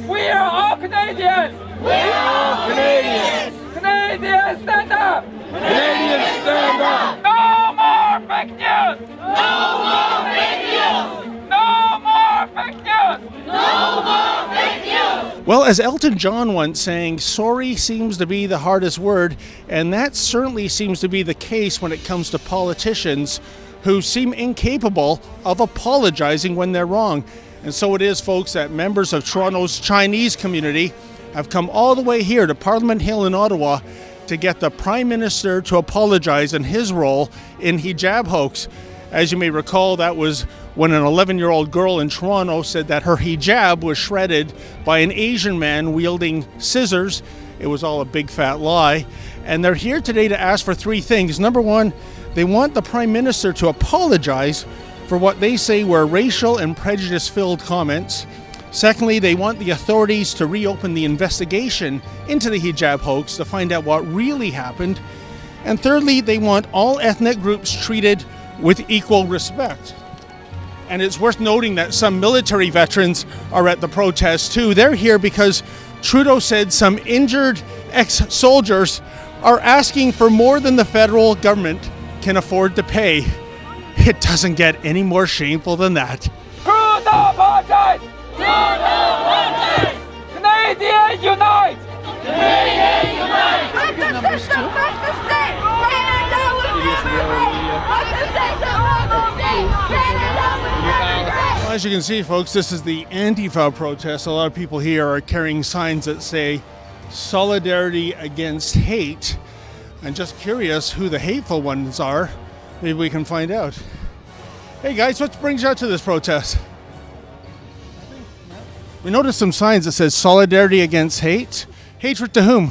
We are all Canadians! We are all Canadians! Canadians stand up! Canadians stand up! No more fake news! No more fake news! No more fake news! No more fake news! Well, as Elton John once sang, sorry seems to be the hardest word, and that certainly seems to be the case when it comes to politicians who seem incapable of apologizing when they're wrong. And so it is, folks, that members of Toronto's Chinese community have come all the way here to Parliament Hill in Ottawa to get the Prime Minister to apologize in his role in hijab hoax. As you may recall, that was when an 11-year-old girl in Toronto said that her hijab was shredded by an Asian man wielding scissors. It was all a big fat lie. And they're here today to ask for three things. Number one, they want the Prime Minister to apologize for what they say were racial and prejudice-filled comments. Secondly, they want the authorities to reopen the investigation into the hijab hoax to find out what really happened. And thirdly, they want all ethnic groups treated with equal respect. And it's worth noting that some military veterans are at the protest too. They're here because Trudeau said some injured ex-soldiers are asking for more than the federal government can afford to pay. It doesn't get any more shameful than that. Trudeau apologize! Trudeau apologize! Canadians unite! Canadians unite! Fuck the system! Fuck the state! Canada will be great! Fuck the system! Will be Canada will be great! Well, as you can see, folks, this is the Antifa protest. A lot of people here are carrying signs that say solidarity against hate. I'm just curious who the hateful ones are. Maybe we can find out. Hey guys, what brings you out to this protest? We noticed some signs that says solidarity against hate. Hatred to whom?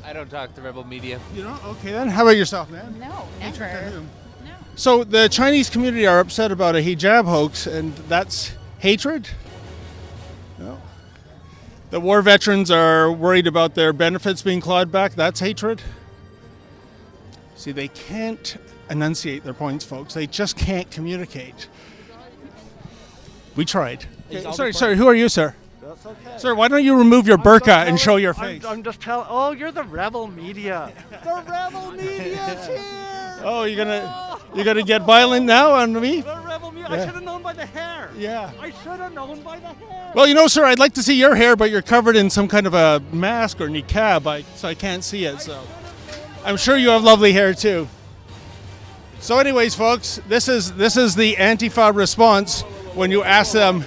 I don't talk to rebel media. You don't? Okay then. How about yourself, man? No, Hatred to never. whom? No. So the Chinese community are upset about a hijab hoax, and that's hatred? No. The war veterans are worried about their benefits being clawed back. That's hatred? See, they can't enunciate their points, folks. They just can't communicate. We tried. Okay, sorry, who are you, sir? That's okay. Sir, why don't you remove your burqa and show your face? I'm just telling. Oh, you're the rebel media. The rebel media's here. Oh, you're gonna get violent now on me? The rebel media. Yeah. I should have known by the hair. Yeah. I should have known by the hair. Well, you know, sir, I'd like to see your hair, but you're covered in some kind of a mask or niqab, so I can't see it. So I'm sure you have lovely hair too. So, anyways, folks, this is the Antifa response when you ask them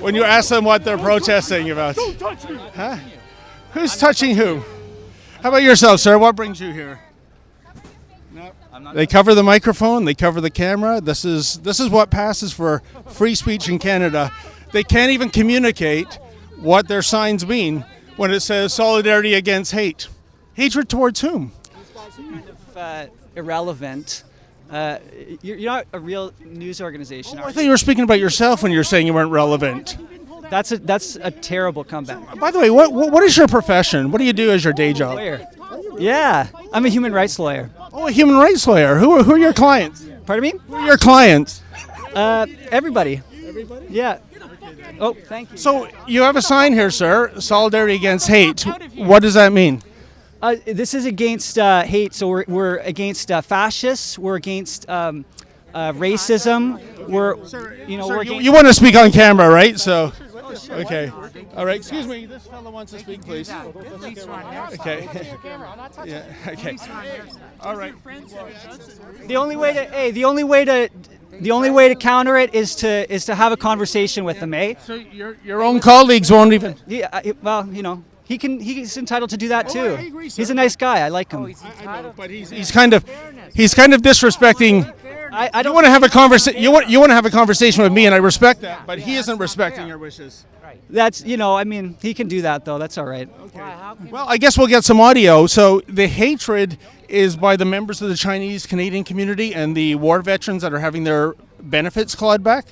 what they're protesting about. Don't touch me. Huh? Who's touching who? How about yourself, sir? What brings you here? No. They cover the microphone. They cover the camera. This is what passes for free speech in Canada. They can't even communicate what their signs mean when it says solidarity against hate. Hatred towards whom? Kind of irrelevant. You're not a real news organization. Oh, I thought you were speaking about yourself when you were saying you weren't relevant. That's a terrible comeback. By the way, what is your profession? What do you do as your day job? Lawyer. Yeah, I'm a human rights lawyer. Oh, a human rights lawyer. Who are your clients? Pardon me? Who are your clients? Everybody. Everybody? Yeah. Oh, thank you. So you have a sign here, sir. Solidarity against hate. What does that mean? This is against hate, so we're against fascists. We're against racism. You want to speak on camera, right? So, okay, all right. Excuse me, this fellow wants to speak, please. Okay. Yeah. Okay. All right. The only way to counter it is to have a conversation with them, eh? So your own colleagues won't even. Yeah. Well, you know. He's entitled to do that too. I agree, sir. He's a nice guy. I like him. But he's kind of disrespecting. I don't want to have a conversation. You want to have a conversation with me, and I respect that. But he isn't respecting your wishes. That's I mean, he can do that though. That's all right. Okay. Well, I guess we'll get some audio. So the hatred is by the members of the Chinese Canadian community and the war veterans that are having their benefits clawed back.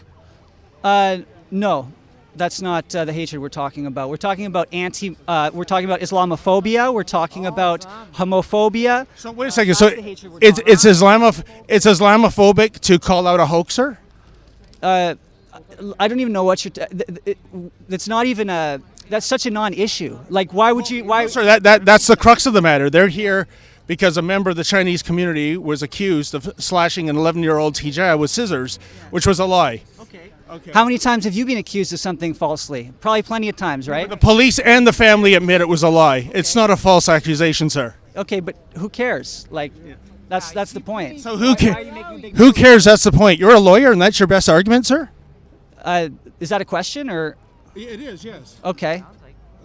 No. That's not the hatred we're talking about. We're talking about we're talking about Islamophobia. We're talking about homophobia. So wait a second. So it's Islamophobic to call out a hoaxer? I don't even know what it's not even a. That's such a non-issue. Like, why would you? Why? Sir, that's the crux of the matter. They're here because a member of the Chinese community was accused of slashing an 11-year-old's hijab with scissors, which was a lie. Okay. How many times have you been accused of something falsely? Probably plenty of times, right? The police and the family admit it was a lie. It's not a false accusation, sir. Okay, but who cares? Like, that's the point. So who cares? That's the point. You're a lawyer, and that's your best argument, sir? Is that a question or? It is, yes. Okay.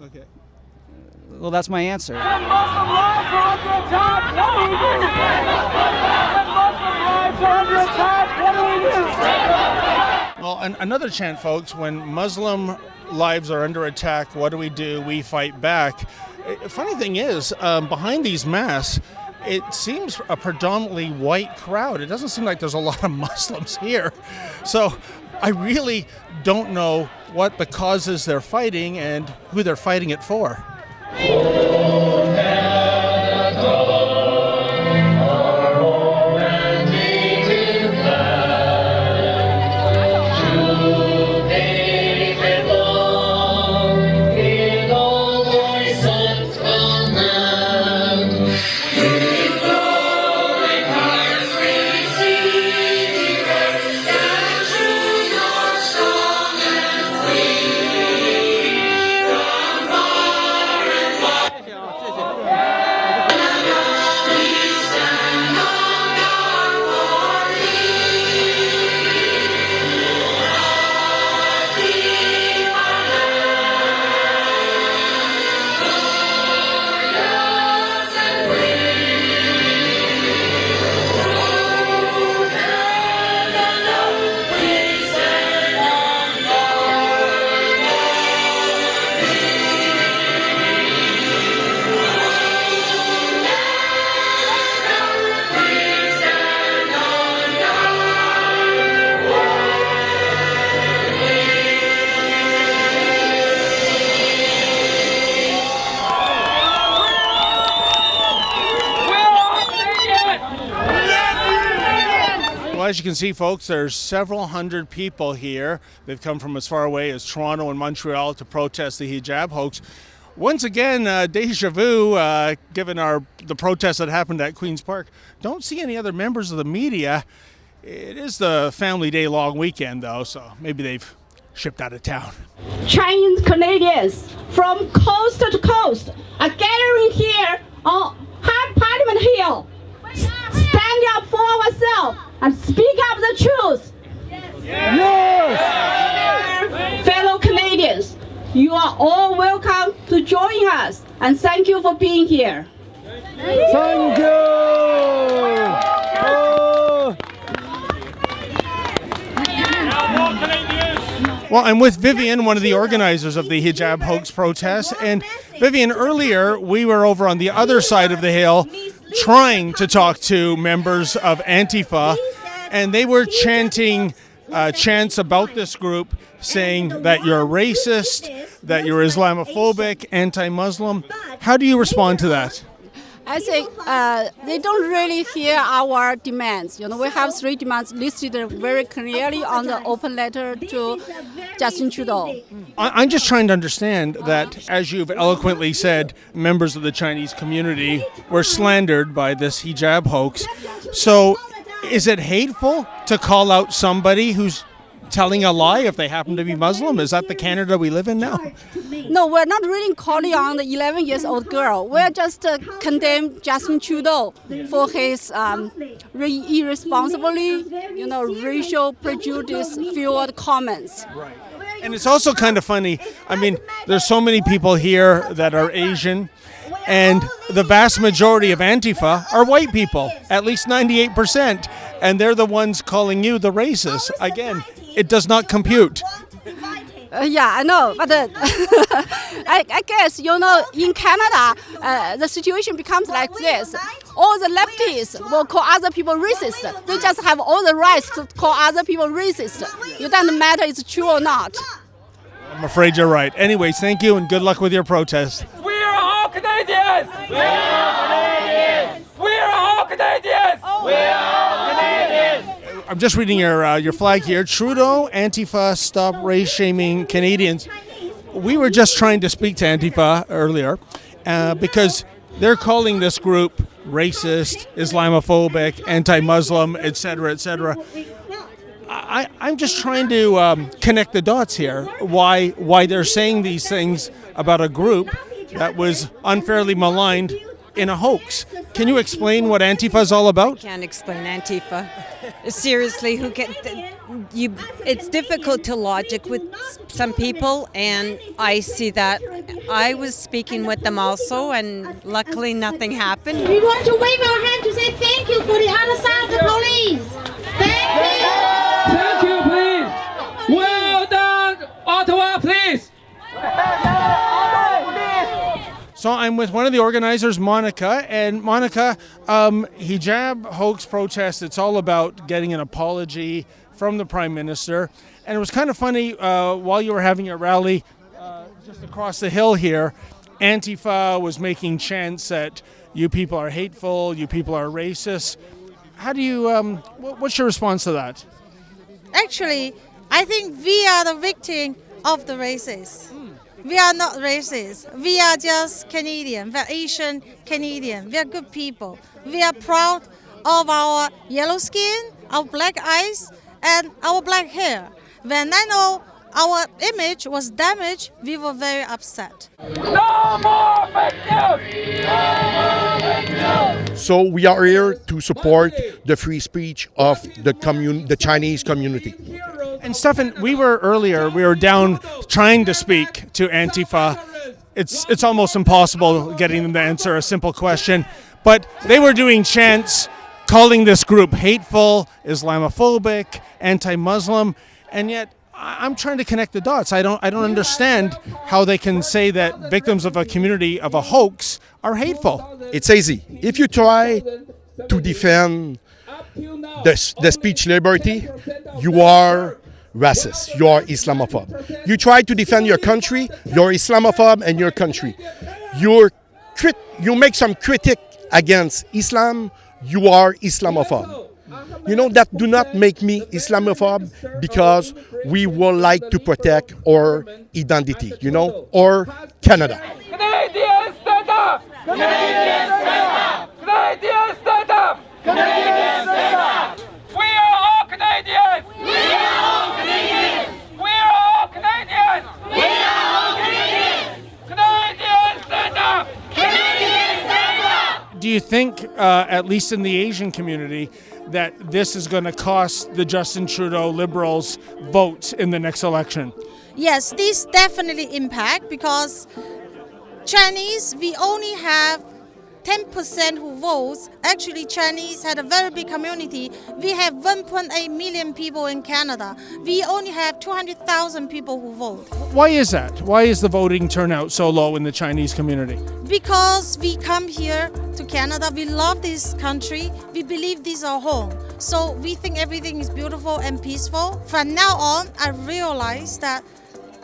Okay. Well, that's my answer. When Muslim lives are under attack, what do we do? When Muslim lives are under attack, what do we do? Well, another chant, folks. When Muslim lives are under attack, what do? We fight back. Funny thing is, behind these masks, it seems a predominantly white crowd. It doesn't seem like there's a lot of Muslims here. So I really don't know what the causes they're fighting and who they're fighting it for. Well, as you can see, folks, there's several hundred people here. They've come from as far away as Toronto and Montreal to protest the hijab hoax. Once again, deja vu, given the protest that happened at Queen's Park. Don't see any other members of the media. It is the Family Day long weekend, though, so maybe they've shipped out of town. Chinese Canadians from coast to coast are gathering here on Parliament Hill. Stand up for ourselves and speak up the truth. Yes. Fellow Canadians, you are all welcome to join us, and thank you for being here. Thank you. Well, I'm with Vivian, one of the organizers of the hijab hoax protest. And Vivian, earlier we were over on the other side of the hill trying to talk to members of Antifa, and they were chanting chants about this group, saying that you're racist, that you're Islamophobic, anti-Muslim. How do you respond to that? I think they don't really hear our demands. You know, we have 3 demands listed very clearly on the open letter to Justin Trudeau. I'm just trying to understand that, as you've eloquently said, members of the Chinese community were slandered by this hijab hoax. So is it hateful to call out somebody who's telling a lie if they happen to be Muslim? Is that the Canada we live in now? No, we're not really calling on the 11-year-old girl. We're just condemn Justin Trudeau for his irresponsibly, racial prejudice-fueled comments. Right. And it's also kind of funny. I mean, there's so many people here that are Asian, and the vast majority of Antifa are white people, at least 98%, and they're the ones calling you the racist. Again, it does not compute. Yeah, I know, but I guess, in Canada, the situation becomes like this. All the lefties will call other people racist. They just have all the rights to call other people racist. It doesn't matter if it's true or not. I'm afraid you're right. Anyways, thank you and good luck with your protest. We are all Canadians! We are all Canadians! We are all Canadians! We are all Canadians! I'm just reading your flag here. Trudeau, Antifa, stop race shaming Canadians. We were just trying to speak to Antifa earlier because they're calling this group racist, Islamophobic, anti-Muslim, etc., etc. I'm just trying to connect the dots here. Why they're saying these things about a group that was unfairly maligned in a hoax. Can you explain what Antifa is all about? Can't explain Antifa. Seriously, who can? It's difficult to logic with some people, and I see that. I was speaking with them also, and luckily nothing happened. We want to wave our hand to say thank you for the other side of the police. Thank you. Thank you, please. Well done, Ottawa, please. So I'm with one of the organizers, Monica, and Monica, hijab hoax protest, it's all about getting an apology from the Prime Minister. And it was kind of funny, while you were having your rally just across the hill here, Antifa was making chants that you people are hateful, you people are racist. How do you, what's your response to that? Actually, I think we are the victim of the racists. We are not racist. We are just Canadian. We are Asian Canadian. We are good people. We are proud of our yellow skin, our black eyes, and our black hair. When I know our image was damaged, we were very upset. No more fake news! No more fake news! So we are here to support the free speech of the Chinese community. And Stefan, we were down trying to speak to Antifa. It's almost impossible getting them to answer a simple question. But they were doing chants calling this group hateful, Islamophobic, anti-Muslim, and yet I'm trying to connect the dots. I don't understand how they can say that victims of a community of a hoax are hateful. It's easy. If you try to defend the speech liberty, you are racist, you're Islamophobe. You try to defend your country, you're Islamophobe and your country. You make some critic against Islam, you are Islamophobe. You know, that do not make me Islamophobe because we would like to protect our identity, you know, or Canada. Canadians stand up! Canadians stand up! Canadians stand up! Canadians stand up! We are all Canadians! We are all Canadians! We are all Canadians! We are all Canadians! Canadians stand up! Canadians stand up! Do you think, at least in the Asian community, that this is going to cost the Justin Trudeau Liberals votes in the next election? Yes, this definitely impact because Chinese, we only have 10% who votes. Actually, Chinese had a very big community. We have 1.8 million people in Canada. We only have 200,000 people who vote. Why is that? Why is the voting turnout so low in the Chinese community? Because we come here to Canada, we love this country, we believe this is our home. So we think everything is beautiful and peaceful. From now on, I realize that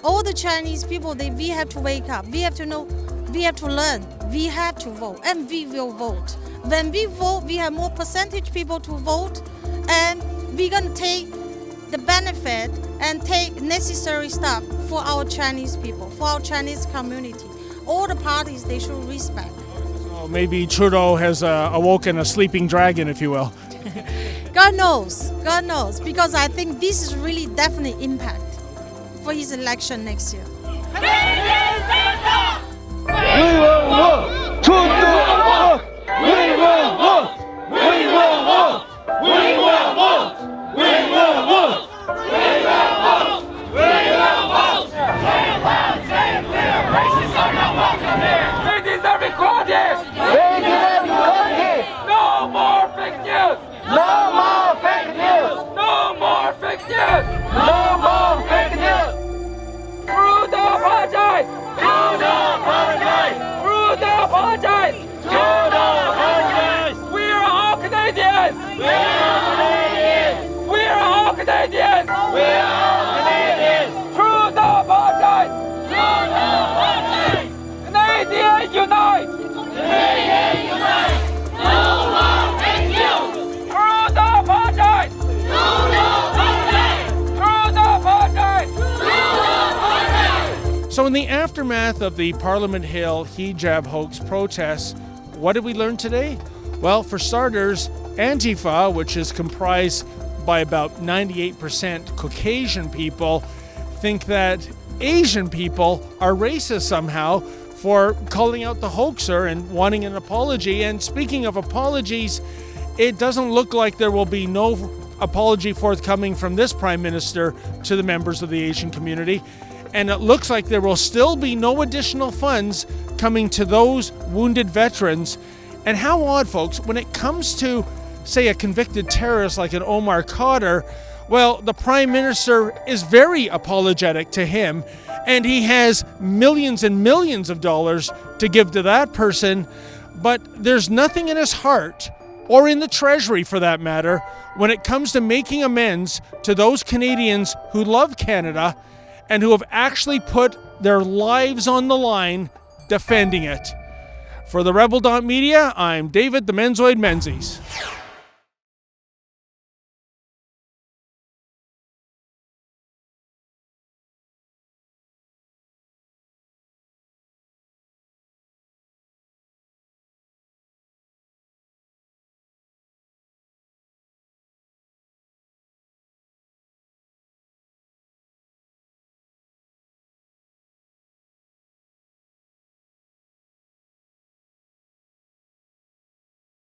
all the Chinese people, we have to wake up. We have to know, we have to learn, we have to vote, and we will vote. When we vote, we have more percentage people to vote, and we're going to take the benefit and take necessary stuff for our Chinese people, for our Chinese community. All the parties, they should respect. So maybe Trudeau has awoken a sleeping dragon, if you will. God knows, because I think this is really definitely impact for his election next year. Canadians stand up! We will vote! Trudeau vote! We will vote! We will vote! We will vote! We will vote! We will vote! We will vote! Say it clear! Racists are not welcome here! They deserve equality! They deserve equality! No more fake news! No more fake news! No more fake news! No more fake news! Trudeau apologize! Trudeau apologize! Trudeau apologize! in the aftermath of the Parliament Hill hijab hoax protests, what did we learn today? Well, for starters, Antifa, which is comprised by about 98% Caucasian people, think that Asian people are racist somehow for calling out the hoaxer and wanting an apology. And speaking of apologies, it doesn't look like there will be no apology forthcoming from this Prime Minister to the members of the Asian community. And it looks like there will still be no additional funds coming to those wounded veterans. And how odd, folks, when it comes to, say, a convicted terrorist like an Omar Khadr, well, the Prime Minister is very apologetic to him, and he has millions and millions of dollars to give to that person, but there's nothing in his heart, or in the Treasury for that matter, when it comes to making amends to those Canadians who love Canada and who have actually put their lives on the line defending it. For the Rebel Media, I'm David the Menzoid Menzies.